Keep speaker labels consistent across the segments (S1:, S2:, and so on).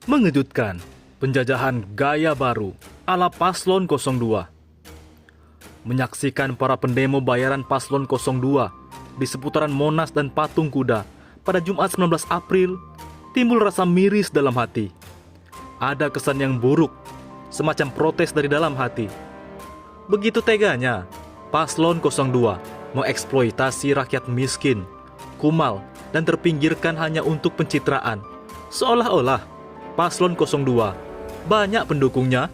S1: Mengejutkan, penjajahan gaya baru ala Paslon 02. Menyaksikan para pendemo bayaran Paslon 02 di seputaran Monas dan Patung Kuda pada Jumat 19 April, timbul rasa miris dalam hati. Ada kesan yang buruk, semacam protes dari dalam hati. Begitu teganya, Paslon 02 mengeksploitasi rakyat miskin, kumal, dan terpinggirkan hanya untuk pencitraan, seolah-olah Paslon 02 banyak pendukungnya.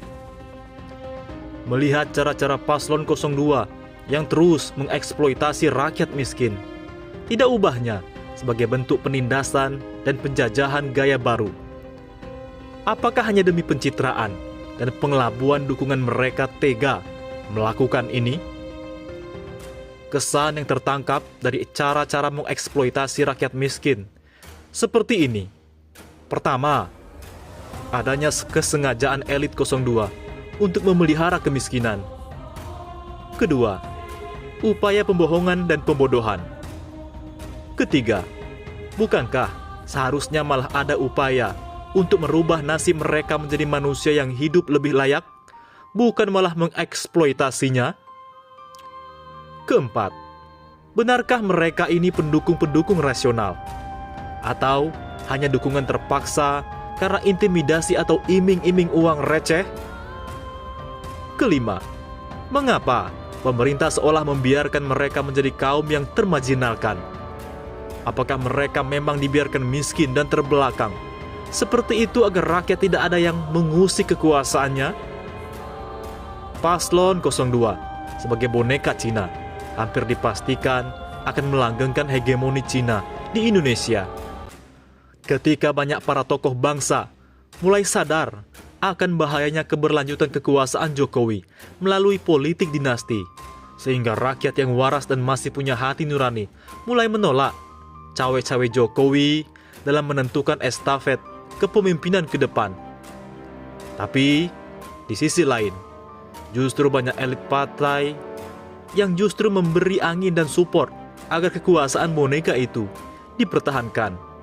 S1: Melihat cara-cara Paslon 02 yang terus mengeksploitasi rakyat miskin, tidak ubahnya sebagai bentuk penindasan dan penjajahan gaya baru. Apakah hanya demi pencitraan dan pengelabuan dukungan mereka tega melakukan ini? Kesan yang tertangkap dari cara-cara mengeksploitasi rakyat miskin seperti ini. Pertama, adanya kesengajaan elit 02 untuk memelihara kemiskinan. Kedua, upaya pembohongan dan pembodohan. Ketiga, bukankah seharusnya malah ada upaya untuk merubah nasib mereka menjadi manusia yang hidup lebih layak, bukan malah mengeksploitasinya? Keempat, benarkah mereka ini pendukung-pendukung rasional? Atau hanya dukungan terpaksa karena intimidasi atau iming-iming uang receh? Kelima, mengapa pemerintah seolah membiarkan mereka menjadi kaum yang termarginalkan? Apakah mereka memang dibiarkan miskin dan terbelakang seperti itu agar rakyat tidak ada yang mengusik kekuasaannya? Paslon 02 sebagai boneka Cina hampir dipastikan akan melanggengkan hegemoni Cina di Indonesia. Ketika banyak para tokoh bangsa mulai sadar akan bahayanya keberlanjutan kekuasaan Jokowi melalui politik dinasti, sehingga rakyat yang waras dan masih punya hati nurani mulai menolak cawe-cawe Jokowi dalam menentukan estafet kepemimpinan ke depan. Tapi di sisi lain, justru banyak elit partai yang justru memberi angin dan support agar kekuasaan boneka itu dipertahankan.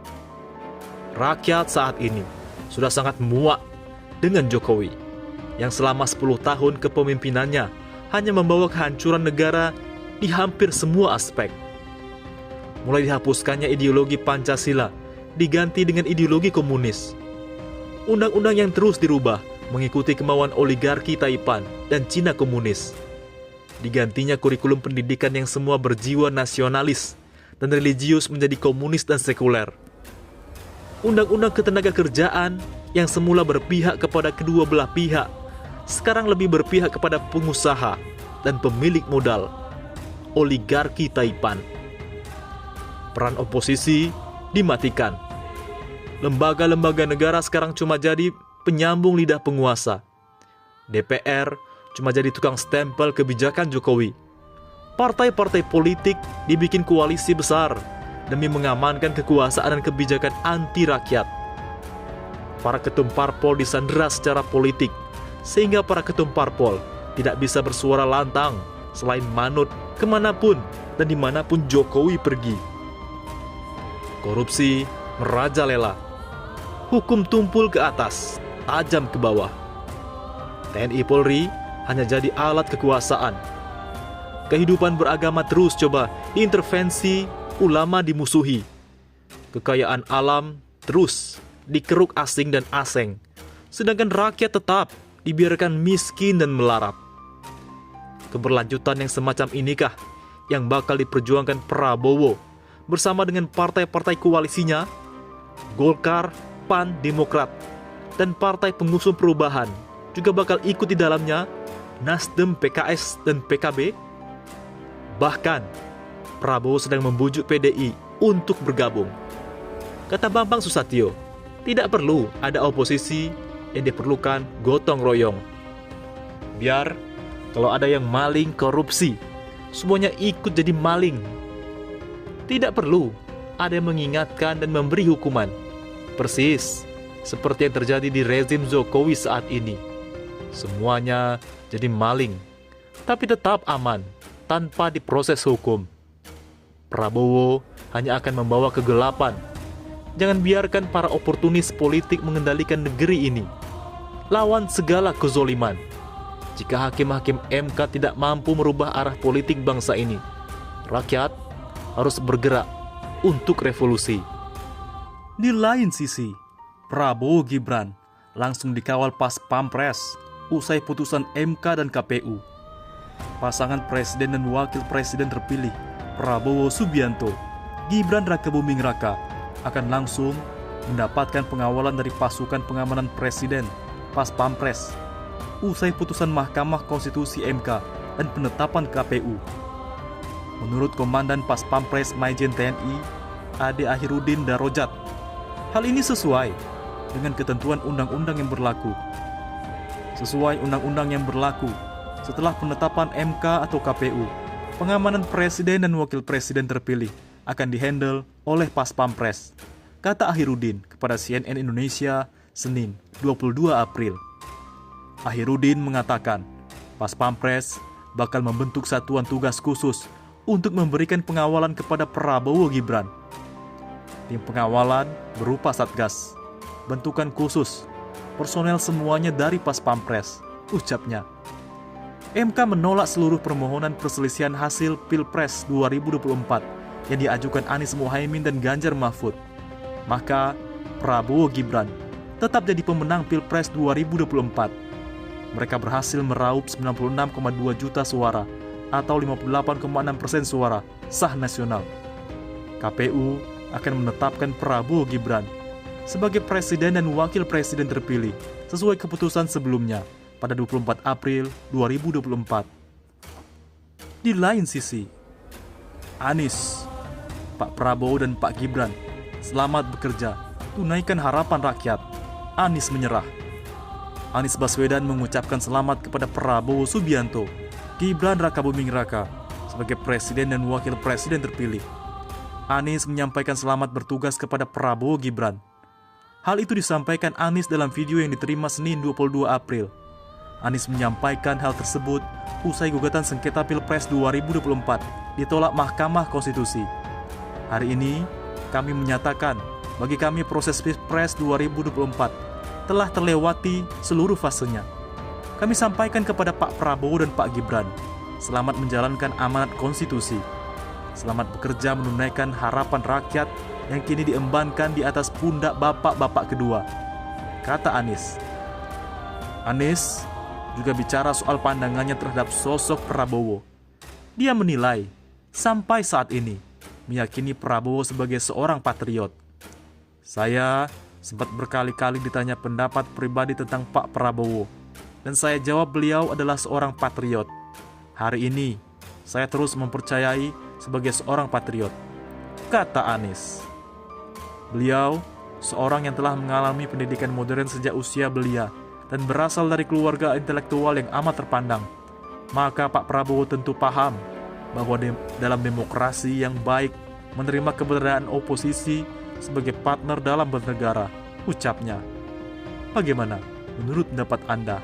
S1: Rakyat saat ini sudah sangat muak dengan Jokowi yang selama 10 tahun kepemimpinannya hanya membawa kehancuran negara di hampir semua aspek. Mulai dihapuskannya ideologi Pancasila diganti dengan ideologi komunis. Undang-undang yang terus dirubah mengikuti kemauan oligarki Taipan dan Cina komunis. Digantinya kurikulum pendidikan yang semua berjiwa nasionalis dan religius menjadi komunis dan sekuler. Undang-undang ketenagakerjaan yang semula berpihak kepada kedua belah pihak, sekarang lebih berpihak kepada pengusaha dan pemilik modal, oligarki Taipan. Peran oposisi dimatikan. Lembaga-lembaga negara sekarang cuma jadi penyambung lidah penguasa. DPR cuma jadi tukang stempel kebijakan Jokowi. Partai-partai politik dibikin koalisi besar demi mengamankan kekuasaan dan kebijakan anti rakyat. Para ketum parpol disandera secara politik, sehingga para ketum parpol tidak bisa bersuara lantang selain manut kemanapun dan dimanapun Jokowi pergi. Korupsi merajalela, hukum tumpul ke atas, tajam ke bawah. TNI Polri hanya jadi alat kekuasaan. Kehidupan beragama terus coba diintervensi, ulama dimusuhi. Kekayaan alam terus dikeruk asing dan aseng, sedangkan rakyat tetap dibiarkan miskin dan melarat. Keberlanjutan yang semacam inikah yang bakal diperjuangkan Prabowo bersama dengan partai-partai koalisinya, Golkar, PAN, Demokrat, dan partai pengusung perubahan juga bakal ikut di dalamnya, Nasdem, PKS, dan PKB. Bahkan, Prabowo sedang membujuk PDI untuk bergabung. Kata Bambang Susatyo, tidak perlu ada oposisi, yang diperlukan gotong royong. Biar kalau ada yang maling korupsi, semuanya ikut jadi maling. Tidak perlu ada yang mengingatkan dan memberi hukuman. Persis seperti yang terjadi di rezim Jokowi saat ini. Semuanya jadi maling, tapi tetap aman tanpa diproses hukum. Prabowo hanya akan membawa kegelapan Jangan biarkan para oportunis politik mengendalikan negeri ini. Lawan segala kezoliman. Jika hakim-hakim MK tidak mampu merubah arah politik bangsa ini, rakyat harus bergerak untuk revolusi. Di lain sisi, Prabowo Gibran langsung dikawal pas Pampres usai putusan MK dan KPU. Pasangan presiden dan wakil presiden terpilih Prabowo Subianto, Gibran Rakabuming Raka akan langsung mendapatkan pengawalan dari pasukan pengamanan presiden pas Pampres usai putusan Mahkamah Konstitusi MK dan penetapan KPU. Menurut Komandan Pas Pampres Majen TNI Ade Ahirudin Darojat, hal ini sesuai dengan ketentuan undang-undang yang berlaku. Sesuai undang-undang yang berlaku, setelah penetapan MK atau KPU, pengamanan presiden dan wakil presiden terpilih akan dihandle oleh Pas Pampres, kata Ahirudin kepada CNN Indonesia Senin 22 April. Ahirudin mengatakan, Pas Pampres bakal membentuk satuan tugas khusus untuk memberikan pengawalan kepada Prabowo Gibran. Tim pengawalan berupa Satgas, bentukan khusus, personel semuanya dari Pas Pampres, ucapnya. MK menolak seluruh permohonan perselisihan hasil Pilpres 2024 yang diajukan Anies Mohaimin dan Ganjar Mahfud. Maka Prabowo Gibran tetap jadi pemenang Pilpres 2024. Mereka berhasil meraup 96,2 juta suara atau 58,6% suara sah nasional. KPU akan menetapkan Prabowo Gibran sebagai presiden dan wakil presiden terpilih sesuai keputusan sebelumnya pada 24 April 2024. Di lain sisi, Anies, Pak Prabowo dan Pak Gibran, selamat bekerja, tunaikan harapan rakyat. Anies menyerah. Anies Baswedan mengucapkan selamat kepada Prabowo Subianto, Gibran Rakabuming Raka sebagai presiden dan wakil presiden terpilih. Anies menyampaikan selamat bertugas kepada Prabowo Gibran. Hal itu disampaikan Anies dalam video yang diterima Senin 22 April. Anies menyampaikan hal tersebut usai gugatan sengketa Pilpres 2024 ditolak Mahkamah Konstitusi. Hari ini, kami menyatakan bagi kami proses Pilpres 2024 telah terlewati seluruh fasenya. Kami sampaikan kepada Pak Prabowo dan Pak Gibran, selamat menjalankan amanat konstitusi. Selamat bekerja menunaikan harapan rakyat yang kini diembankan di atas pundak bapak-bapak kedua, kata Anies. Anies juga bicara soal pandangannya terhadap sosok Prabowo. Dia menilai, sampai saat ini, meyakini Prabowo sebagai seorang patriot. Saya sempat berkali-kali ditanya pendapat pribadi tentang Pak Prabowo, dan saya jawab beliau adalah seorang patriot. Hari ini, saya terus mempercayai sebagai seorang patriot, kata Anies. Beliau, seorang yang telah mengalami pendidikan modern sejak usia belia dan berasal dari keluarga intelektual yang amat terpandang, maka Pak Prabowo tentu paham bahwa dalam demokrasi yang baik menerima keberadaan oposisi sebagai partner dalam bernegara, ucapnya. Bagaimana menurut pendapat Anda?